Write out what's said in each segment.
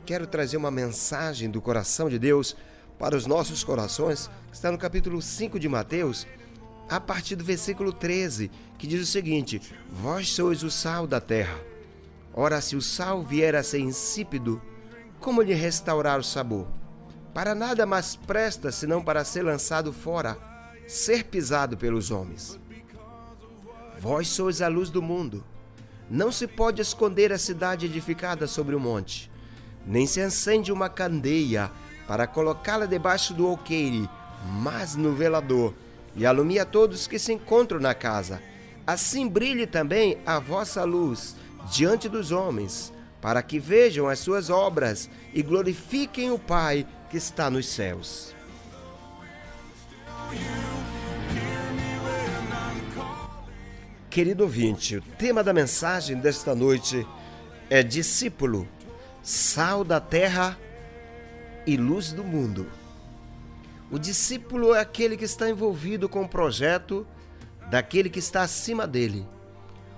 quero trazer uma mensagem do coração de Deus para os nossos corações, que está no capítulo 5 de Mateus, a partir do versículo 13, que diz o seguinte: Vós sois o sal da terra. Ora, se o sal vier a ser insípido, como lhe restaurar o sabor? Para nada mais presta, senão para ser lançado fora, ser pisado pelos homens. Vós sois a luz do mundo. Não se pode esconder a cidade edificada sobre o monte, nem se acende uma candeia para colocá-la debaixo do alqueire, mas no velador, e alumia todos que se encontram na casa. Assim brilhe também a vossa luz diante dos homens, para que vejam as suas obras e glorifiquem o Pai que está nos céus. Querido ouvinte, o tema da mensagem desta noite é discípulo, sal da terra e luz do mundo. O discípulo é aquele que está envolvido com o projeto daquele que está acima dele.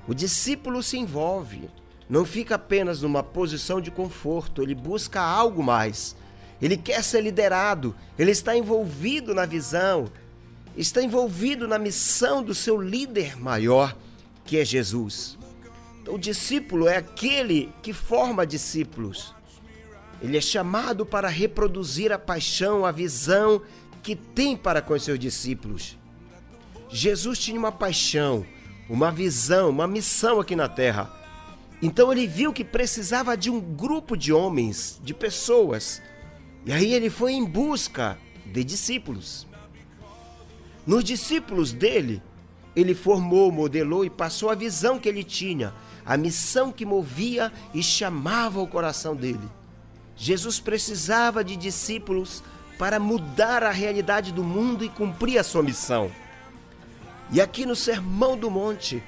O discípulo se envolve, não fica apenas numa posição de conforto, ele busca algo mais. Ele quer ser liderado, ele está envolvido na visão, está envolvido na missão do seu líder maior, que é Jesus. Então, o discípulo é aquele que forma discípulos. Ele é chamado para reproduzir a paixão, a visão que tem para com os seus discípulos. Jesus tinha uma paixão, uma visão, uma missão aqui na terra. Então ele viu que precisava de um grupo de homens, de pessoas. E aí ele foi em busca de discípulos. Nos discípulos dele, ele formou, modelou e passou a visão que ele tinha, a missão que movia e chamava o coração dele. Jesus precisava de discípulos para mudar a realidade do mundo e cumprir a sua missão. E aqui no Sermão do Monte,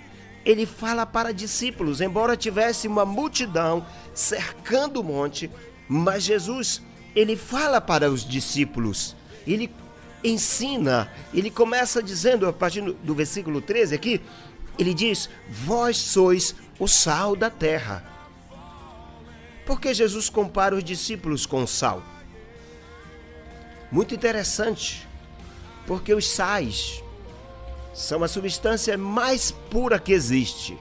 ele fala para discípulos, embora tivesse uma multidão cercando o monte, mas Jesus, ele fala para os discípulos, ele ensina, ele começa dizendo, a partir do versículo 13 aqui, ele diz: Vós sois o sal da terra. Por que Jesus compara os discípulos com o sal? Muito interessante, porque os sais são a substância mais pura que existe.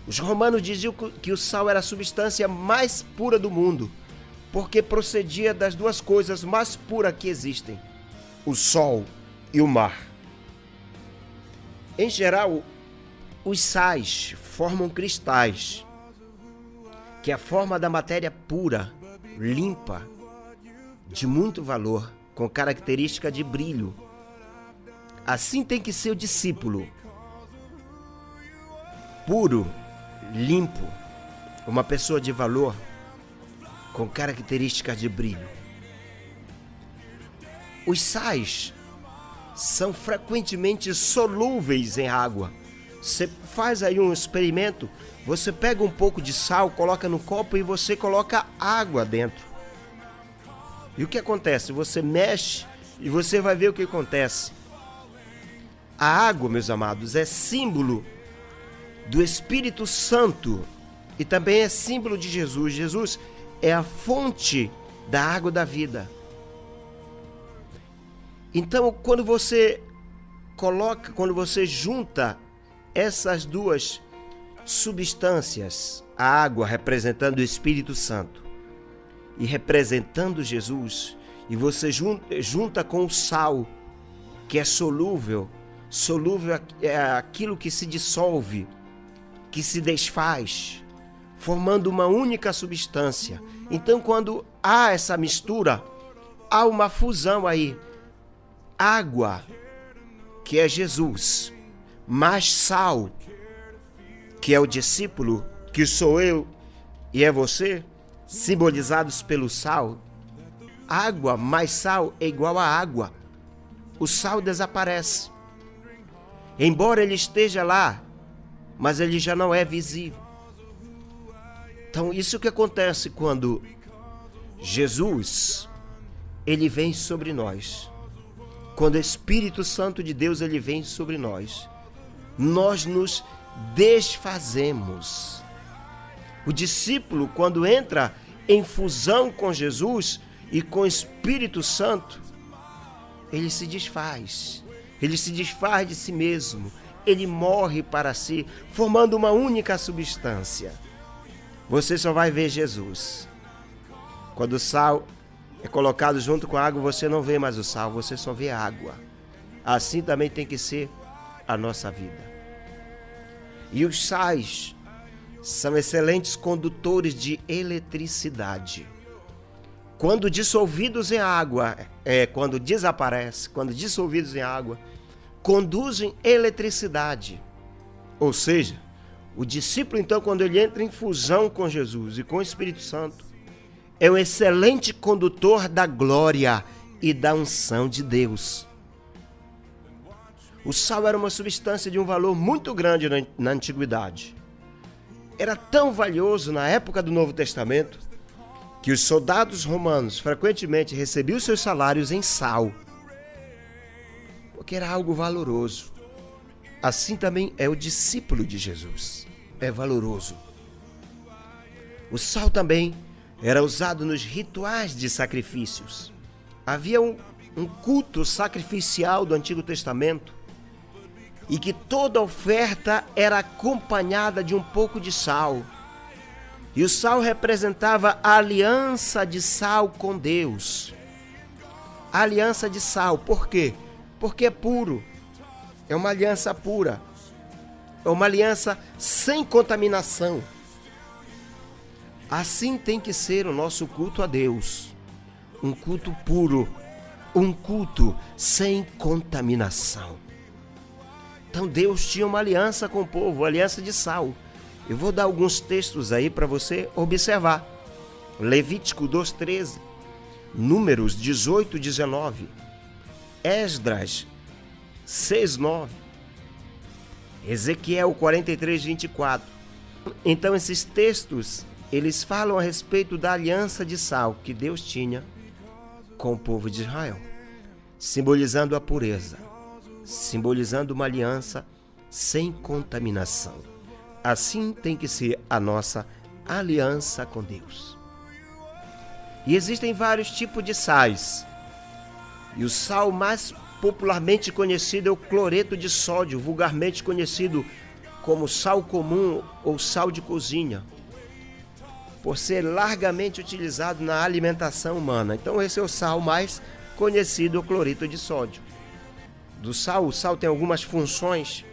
Os romanos diziam que o sal era a substância mais pura do mundo, porque procedia das duas coisas mais puras que existem: o sol e o mar. Em geral, os sais formam cristais, que é a forma da matéria pura, limpa, de muito valor, com característica de brilho. Assim tem que ser o discípulo: puro, limpo, uma pessoa de valor, com características de brilho. Os sais são frequentemente solúveis em água. Você faz aí um experimento, você pega um pouco de sal, coloca no copo e você coloca água dentro. E o que acontece? Você mexe e você vai ver o que acontece. A água, meus amados, é símbolo do Espírito Santo e também é símbolo de Jesus. Jesus é a fonte da água da vida. Então, quando você junta essas duas substâncias, a água representando o Espírito Santo e representando Jesus, e você junta com o sal, que é solúvel. Solúvel é aquilo que se dissolve, que se desfaz, formando uma única substância. Então, quando há essa mistura, há uma fusão aí. Água, que é Jesus, mais sal, que é o discípulo, que sou eu e é você, simbolizados pelo sal. Água mais sal é igual a água. O sal desaparece. Embora ele esteja lá, mas ele já não é visível. Então, isso que acontece quando Jesus, ele vem sobre nós. Quando o Espírito Santo de Deus, ele vem sobre nós, nós nos desfazemos. O discípulo, quando entra em fusão com Jesus e com o Espírito Santo, ele se desfaz. Ele se desfaz de si mesmo. Ele morre para si, formando uma única substância. Você só vai ver Jesus. Quando o sal é colocado junto com a água, você não vê mais o sal, você só vê a água. Assim também tem que ser a nossa vida. E os sais são excelentes condutores de eletricidade. Quando dissolvidos em água, quando dissolvidos em água, conduzem eletricidade. Ou seja, o discípulo, então, quando ele entra em fusão com Jesus e com o Espírito Santo, é um excelente condutor da glória e da unção de Deus. O sal era uma substância de um valor muito grande na antiguidade. Era tão valioso na época do Novo Testamento que os soldados romanos frequentemente recebiam seus salários em sal, porque era algo valoroso. Assim também é o discípulo de Jesus, é valoroso. O sal também era usado nos rituais de sacrifícios. Havia um culto sacrificial do Antigo Testamento e que toda oferta era acompanhada de um pouco de sal. E o sal representava a aliança de sal com Deus. A aliança de sal, por quê? Porque é puro. É uma aliança pura. É uma aliança sem contaminação. Assim tem que ser o nosso culto a Deus. Um culto puro. Um culto sem contaminação. Então Deus tinha uma aliança com o povo, uma aliança de sal. Eu vou dar alguns textos aí para você observar. Levítico 2:13, Números 18:19, Esdras 6:9, Ezequiel 43:24. Então esses textos, eles falam a respeito da aliança de sal que Deus tinha com o povo de Israel, simbolizando a pureza, simbolizando uma aliança sem contaminação. Assim tem que ser a nossa aliança com Deus. E existem vários tipos de sais. E o sal mais popularmente conhecido é o cloreto de sódio, vulgarmente conhecido como sal comum ou sal de cozinha, por ser largamente utilizado na alimentação humana. Então esse é o sal mais conhecido, o cloreto de sódio. O sal tem algumas funções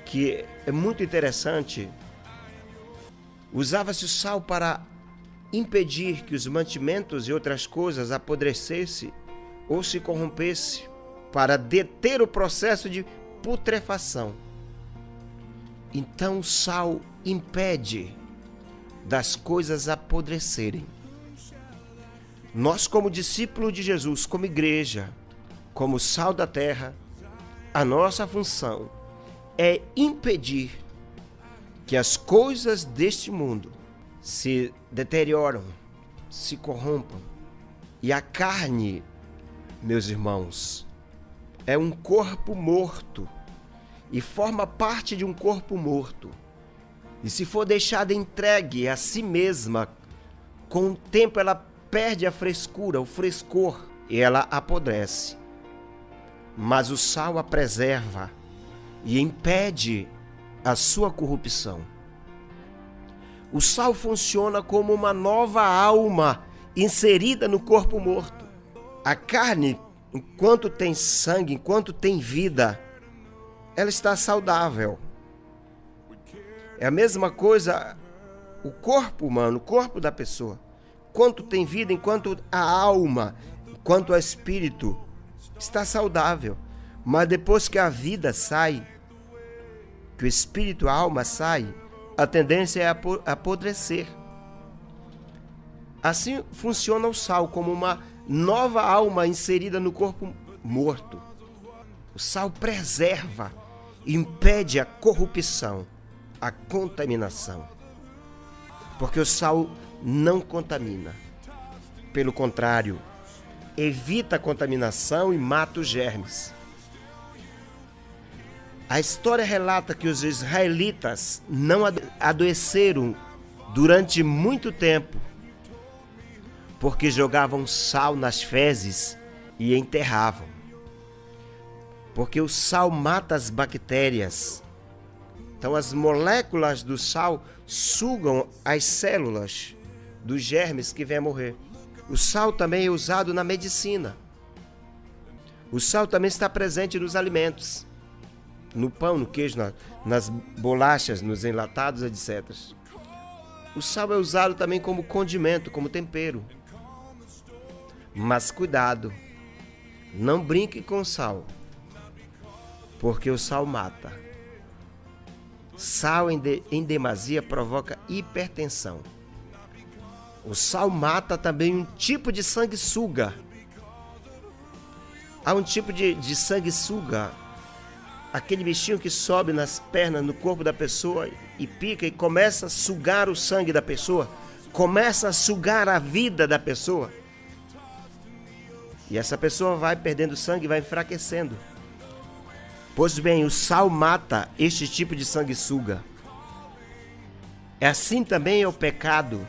que é muito interessante. Usava-se o sal para impedir que os mantimentos e outras coisas apodrecessem ou se corrompessem, para deter o processo de putrefação. Então o sal impede das coisas apodrecerem. Nós, como discípulos de Jesus, como igreja, como sal da terra, a nossa função é impedir que as coisas deste mundo se deterioram, se corrompam. E a carne, meus irmãos, é um corpo morto e forma parte de um corpo morto. E se for deixada entregue a si mesma, com o tempo ela perde a frescura, o frescor, e ela apodrece. Mas o sal a preserva e impede a sua corrupção. O sal funciona como uma nova alma inserida no corpo morto. A carne, enquanto tem sangue, enquanto tem vida, ela está saudável. É a mesma coisa o corpo humano, o corpo da pessoa. Enquanto tem vida, enquanto a alma, enquanto o espírito está saudável. Mas depois que a vida sai, que o espírito, a alma sai, a tendência é apodrecer. Assim funciona o sal, como uma nova alma inserida no corpo morto. O sal preserva, impede a corrupção, a contaminação. Porque o sal não contamina. Pelo contrário, evita a contaminação e mata os germes. A história relata que os israelitas não adoeceram durante muito tempo porque jogavam sal nas fezes e enterravam. Porque o sal mata as bactérias. Então as moléculas do sal sugam as células dos germes que vêm a morrer. O sal também é usado na medicina. O sal também está presente nos alimentos. No pão, no queijo, nas bolachas, nos enlatados, etc. O sal é usado também como condimento, como tempero. Mas cuidado, não brinque com o sal, porque o sal mata. Sal em demasia provoca hipertensão. O sal mata também um tipo de sanguessuga. Há um tipo de sanguessuga, aquele bichinho que sobe nas pernas, no corpo da pessoa e pica e começa a sugar o sangue da pessoa, começa a sugar a vida da pessoa. E essa pessoa vai perdendo sangue e vai enfraquecendo. Pois bem, o sal mata este tipo de sanguessuga. É assim também é o pecado.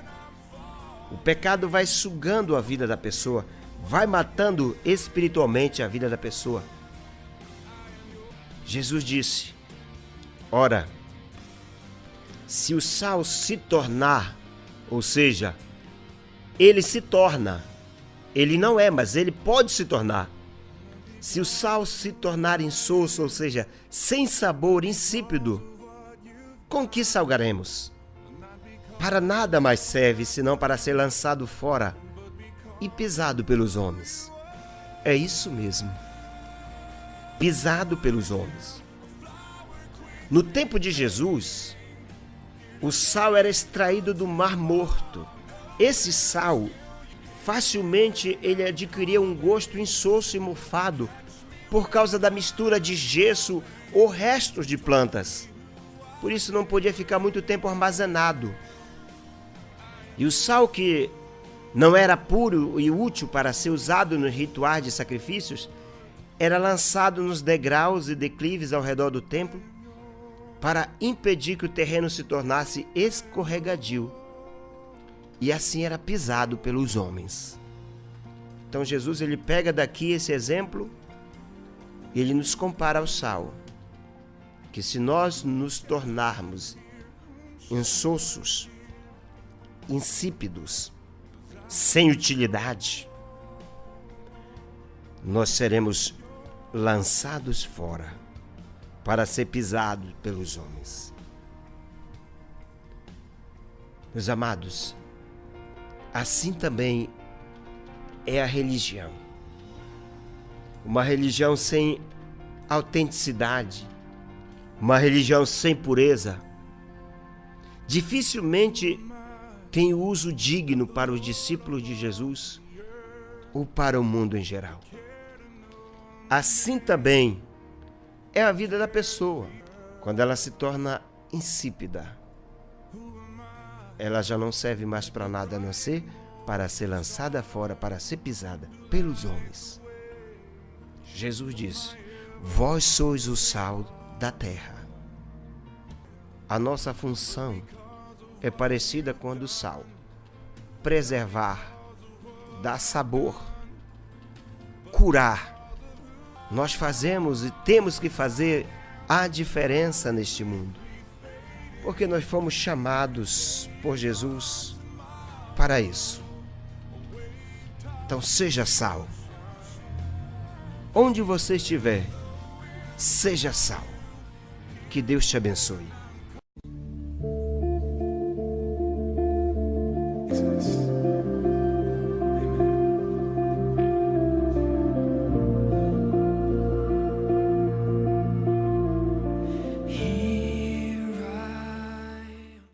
O pecado vai sugando a vida da pessoa, vai matando espiritualmente a vida da pessoa. Jesus disse: ora, se o sal se tornar, ou seja, ele se torna, ele não é, mas ele pode se tornar. Se o sal se tornar insosso, ou seja, sem sabor, insípido, com que salgaremos? Para nada mais serve, senão para ser lançado fora e pisado pelos homens. É isso mesmo. Pisado pelos homens. No tempo de Jesus, o sal era extraído do Mar Morto. Esse sal, facilmente ele adquiria um gosto insosso e mofado por causa da mistura de gesso ou restos de plantas. Por isso não podia ficar muito tempo armazenado. E o sal que não era puro e útil para ser usado nos rituais de sacrifícios, era lançado nos degraus e declives ao redor do templo para impedir que o terreno se tornasse escorregadio. E assim era pisado pelos homens. Então Jesus ele pega daqui esse exemplo e ele nos compara ao sal. Que se nós nos tornarmos insossos, insípidos, sem utilidade, nós seremos lançados fora para ser pisados pelos homens. Meus amados, assim também é a religião. Uma religião sem autenticidade, uma religião sem pureza, dificilmente tem uso digno para os discípulos de Jesus ou para o mundo em geral. Assim também é a vida da pessoa. Quando ela se torna insípida, ela já não serve mais para nada a não ser para ser lançada fora, para ser pisada pelos homens. Jesus disse: vós sois o sal da terra. A nossa função é parecida com a do sal: preservar, dar sabor, curar. Nós fazemos e temos que fazer a diferença neste mundo, porque nós fomos chamados por Jesus para isso. Então seja sal. Onde você estiver, seja sal. Que Deus te abençoe.